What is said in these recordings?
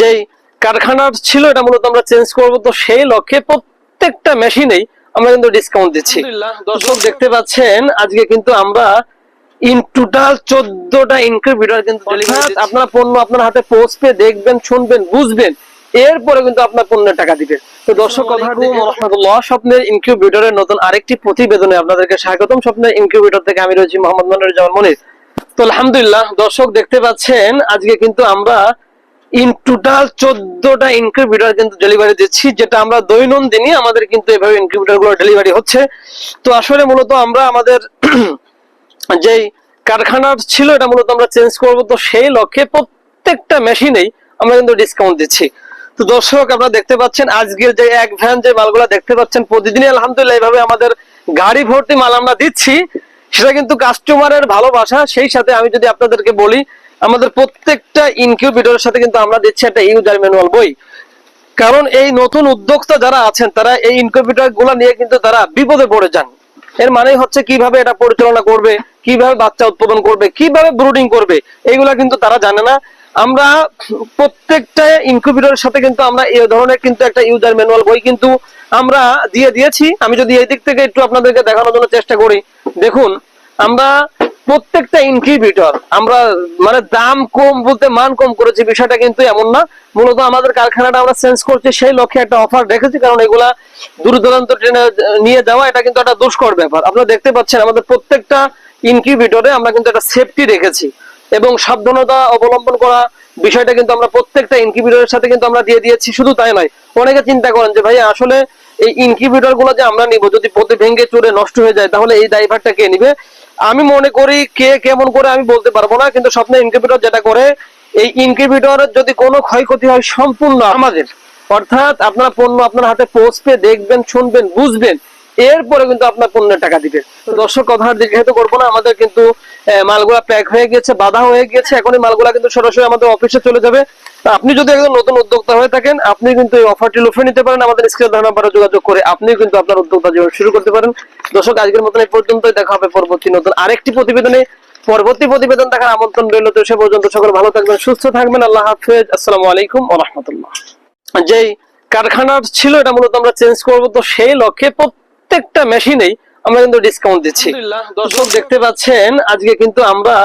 যেই কারখানার ছিল এটা মূলত আমরা চেঞ্জ করব, তো সেই লক্ষ্যে প্রত্যেকটা মেশিনেই আমরা কিন্তু ডিসকাউন্ট দিচ্ছি। দর্শক দেখতে পাচ্ছেন আজকে কিন্তু আমরা ইন টোটাল 14টা ইনকিউবেটর কিন্তু আপনারা পণ্য আপনার হাতে পৌঁছবে, দেখবেন, শুনবেন, বুঝবেন, এরপরে কিন্তু আপনার পণ্যের টাকা দিবেন। তো দর্শক রাহমাতুল্লাহ, স্বপ্নের ইনকিউবেটরের নতুন আরেকটি প্রতিবেদনে আপনাদেরকে স্বাগতম। স্বপ্নের ইনকিউবেটর থেকে আমি রয়েছি মোহাম্মদ মনিরুজ্জামান মনির। তো আলহামদুলিল্লাহ দর্শক দেখতে পাচ্ছেন আজকে কিন্তু আমরা ইন টোটাল 14টা ইনকিউবেটর কিন্তু ডেলিভারি দিচ্ছি, যেটা আমরা দৈনন্দিনই আমাদের কিন্তু এভাবে ইনকিউবেটর গুলো ডেলিভারি হচ্ছে। তো আসলে মূলত আমরা আমাদের যেই কারখানার ছিল এটা মূলত আমরা চেঞ্জ করব, তো সেই লক্ষ্যে প্রত্যেকটা মেশিনেই আমরা কিন্তু ডিসকাউন্ট দিচ্ছি। তো দর্শক আপনারা দেখতে পাচ্ছেন আজকের যে এক ভ্যান যে মালগুলা দেখতে পাচ্ছেন, প্রতিদিনই আলহামদুলিল্লাহ এইভাবে আমাদের গাড়ি ভর্তি মাল আমরা দিচ্ছি, সেটা কিন্তু কাস্টমারের ভালোবাসা। সেই সাথে আমি যদি আপনাদেরকে বলি, আমাদের প্রত্যেকটা ইনকিউবেটরের সাথে কিন্তু আমরা দিচ্ছি একটা ইউজার ম্যানুয়াল বই। কারণ এই নতুন উদ্যোক্তা যারা আছেন তারা এই ইনকিউবেটর গুলা নিয়ে কিন্তু তারা বিপদে পড়ে যান। এর মানে হচ্ছে কিভাবে এটা পরিচালনা করবে, কিভাবে বাচ্চা উৎপাদন করবে, কিভাবে ব্রুডিং করবে, এইগুলা কিন্তু তারা জানে না। আমরা প্রত্যেকটা ইনকিউবেটরের সাথে কিন্তু আমরা এই ধরনের কিন্তু একটা ইউজার ম্যানুয়াল বই কিন্তু আমরা দিয়ে দিয়েছি। আমি যদি এই দিক থেকে একটু আপনাদেরকে দেখানোর জন্য চেষ্টা করি, দেখুন আমরা প্রত্যেকটা ইনকিউবেটর আমরা মানে দাম কম বলতে মান কম করেছি, বিষয়টা কিন্তু এমন না। মূলত আমাদের কারখানাটা আমরা চেঞ্জ করছি সেই লক্ষ্যে একটা অফার রেখেছি, কারণ এগুলা দূর দূরান্ত ট্রেনে নিয়ে যাওয়া এটা কিন্তু একটা দুষ্কর ব্যাপার। আপনারা দেখতে পাচ্ছেন আমাদের প্রত্যেকটা ইনকিউবেটরে আমরা কিন্তু একটা সেফটি রেখেছি এবং সাবধানতা অবলম্বন করা বিষয়টা কিন্তু আমরা প্রত্যেকটা ইনকিউবেটরের সাথে কিন্তু আমরা দিয়ে দিয়েছি। শুধু তাই নয়, অনেকে চিন্তা করেন যে ভাই আসলে এই ইনকিউবেটর গুলো যে আমরা নিব, যদি প্রতি ভেঙে চুরে নষ্ট হয়ে যায় তাহলে এই দায়ভারটা কে নিবে? আমি মনে করি কে কেমন করে আমি বলতে পারবো না, কিন্তু স্বপ্নের ইনকিউবেটর যেটা করে, এই ইনকিউবেটরের যদি কোনো ক্ষয়ক্ষতি হয় সম্পূর্ণ আমাদের। অর্থাৎ আপনার পণ্য আপনার হাতে পৌঁছবে, দেখবেন, শুনবেন, বুঝবেন, এরপরে কিন্তু আপনার পণ্যের টাকা দিবে। তো দর্শক কথা দীর্ঘায়িত করবো না, আমাদের কিন্তু মালগুলা প্যাক হয়ে গেছে, বাধা হয়ে গেছে, এখন এই মালগুলা কিন্তু সরাসরি আমাদের অফিসে চলে যাবে। আপনি যদি একজন নতুন উদ্যোক্তা হয়ে থাকেন, আপনি কিন্তু এই অফারটি লুফে নিতে পারেন। আমাদের স্ক্রিনে দেওয়া নাম্বারে যোগাযোগ করে আপনি কিন্তু আপনার উদ্যোক্তা জীবন শুরু করতে পারেন। দর্শক আজকের মতন এই পর্যন্তই, দেখা হবে পরবর্তী নতুন আরেকটি প্রতিবেদনে। পরবর্তী প্রতিবেদন দেখার আমন্ত্রণ রইল। তো সে পর্যন্ত সকলে ভালো থাকবেন, সুস্থ থাকবেন। আল্লাহ হাফেজ, আসসালামু আলাইকুম ওয়া রাহমাতুল্লাহ। যেই কারখানার ছিল এটা মূলত আমরা চেঞ্জ করব, তো সেই লক্ষ্যে প্রত্যেকটা মেশিনেই আমরা কিন্তু ডিসকাউন্ট দিচ্ছি। দর্শক দেখতে পাচ্ছেন আজকে কিন্তু আমরা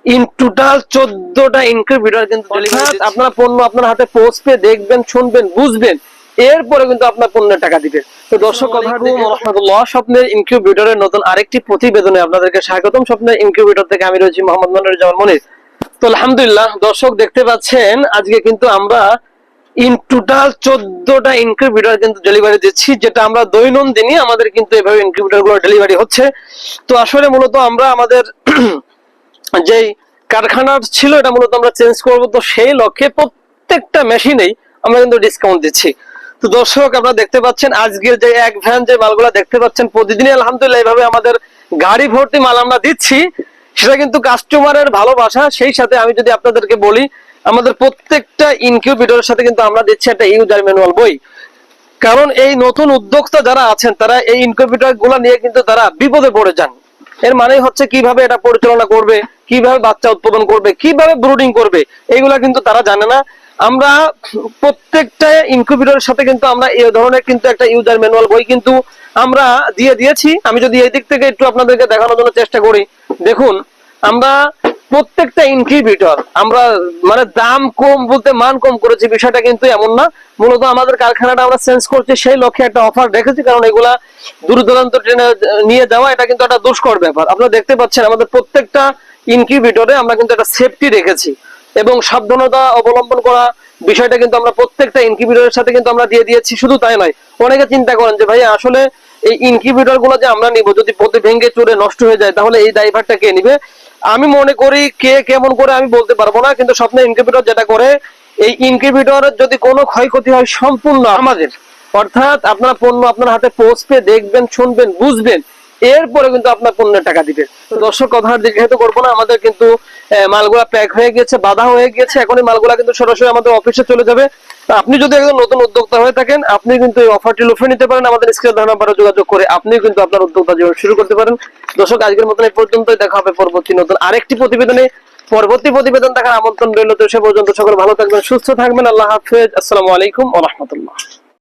ইন টোটাল 14টা ইনকিউবেটর কিন্তু আপনারা পণ্য আপনার হাতে পৌঁছবে, দেখবেন, শুনবেন, বুঝবেন, এরপরে কিন্তু আপনার পণ্যের টাকা দিবেন। তো দর্শক রাহমাতুল্লাহ, স্বপ্নের ইনকিউবেটরের নতুন আরেকটি প্রতিবেদনে আপনাদেরকে স্বাগতম। স্বপ্নের ইনকিউবেটর থেকে আমি রয়েছি মোহাম্মদ মনিরুজ্জামান মনির। তো আলহামদুলিল্লাহ দর্শক দেখতে পাচ্ছেন আজকে কিন্তু আমরা ইন টোটাল 14টা ইনকিউবেটর কিন্তু ডেলিভারি দিচ্ছি, যেটা আমরা দৈনন্দিনই আমাদের কিন্তু এভাবে ইনকিউবেটর গুলো ডেলিভারি হচ্ছে। তো আসলে মূলত আমরা আমাদের যেই কারখানার ছিল এটা মূলত আমরা চেঞ্জ করব, তো সেই লক্ষ্যে প্রত্যেকটা মেশিনেই আমরা কিন্তু ডিসকাউন্ট দিচ্ছি। তো দর্শক আপনারা দেখতে পাচ্ছেন আজকের যে এক ভ্যান যে মালগুলা দেখতে পাচ্ছেন, প্রতিদিনই আলহামদুলিল্লাহ এইভাবে আমাদের গাড়ি ভর্তি মাল আমরা দিচ্ছি, সেটা কিন্তু কাস্টমারের ভালোবাসা। সেই সাথে আমি যদি আপনাদেরকে বলি, আমাদের প্রত্যেকটা ইনকিউবেটরের সাথে কিন্তু আমরা দিচ্ছি একটা ইউজার ম্যানুয়াল বই। কারণ এই নতুন উদ্যোক্তা যারা আছেন তারা এই ইনকিউবেটর গুলা নিয়ে কিন্তু তারা বিপদে পড়ে যান। এর মানে হচ্ছে কিভাবে এটা পরিচালনা করবে, কিভাবে বাচ্চা উৎপাদন করবে, কিভাবে ব্রুডিং করবে, এইগুলা কিন্তু তারা জানে না। আমরা প্রত্যেকটা ইনকিউবেটরের সাথে কিন্তু আমরা এই ধরনের কিন্তু একটা ইউজার ম্যানুয়াল বই কিন্তু আমরা দিয়ে দিয়েছি। আমি যদি এই দিক থেকে একটু আপনাদেরকে দেখানোর জন্য চেষ্টা করি, দেখুন আমরা প্রত্যেকটা ইনকিউবেটর আমরা মানে দাম কম বলতে মান কম করেছি, বিষয়টা কিন্তু এমন না। মূলত আমাদের কারখানাটা আমরা চেঞ্জ করছি সেই লক্ষ্যে একটা অফার রেখেছি, কারণ এগুলা দূর দূরান্ত ট্রেনে নিয়ে যাওয়া এটা কিন্তু একটা দুষ্কর ব্যাপার। আপনারা দেখতে পাচ্ছেন আমাদের প্রত্যেকটা ইনকিউবেটরে আমরা কিন্তু একটা সেফটি রেখেছি এবং সাবধানতা অবলম্বন করা বিষয়টা কিন্তু আমরা প্রত্যেকটা ইনকিউবেটরের সাথে কিন্তু আমরা দিয়ে দিয়েছি। শুধু তাই নয়, অনেকে চিন্তা করেন যে ভাই আসলে এই ইনকিউবেটর গুলো যে আমরা নিব, যদি প্রতি ভেঙে চুরে নষ্ট হয়ে যায় তাহলে এই দায়ভারটা কে নিবে? আমি মনে করি কে কেমন করে আমি বলতে পারবো না, কিন্তু স্বপ্নের ইনকিউবেটর যেটা করে, এই ইনকিউবেটরের যদি কোনো ক্ষয়ক্ষতি হয় সম্পূর্ণ আমাদের। অর্থাৎ আপনার পণ্য আপনার হাতে পৌঁছবে, দেখবেন, শুনবেন, বুঝবেন, এরপরে কিন্তু আপনার পণ্যের টাকা দিবে। তো দর্শক কথা দীর্ঘায়িত করবো না, আমাদের কিন্তু মালগুলা প্যাক হয়ে গেছে, বাধা হয়ে গেছে, এখন এই মালগুলা কিন্তু সরাসরি আমাদের অফিসে চলে যাবে। আপনি যদি একজন নতুন উদ্যোক্তা হয়ে থাকেন, আপনি কিন্তু এই অফারটি লুফে নিতে পারেন। আমাদের স্ক্রিনে দেওয়া নাম্বারে যোগাযোগ করে আপনি কিন্তু আপনার উদ্যোক্তা জীবন শুরু করতে পারেন। দর্শক আজকের মতন এই পর্যন্তই, দেখা হবে পরবর্তী নতুন আরেকটি প্রতিবেদনে। পরবর্তী প্রতিবেদন দেখার আমন্ত্রণ রইল। তো সে পর্যন্ত সকলে ভালো থাকবেন, সুস্থ থাকবেন। আল্লাহ হাফেজ। আসসালামু আলাইকুম ওয়া রাহমাতুল্লাহ।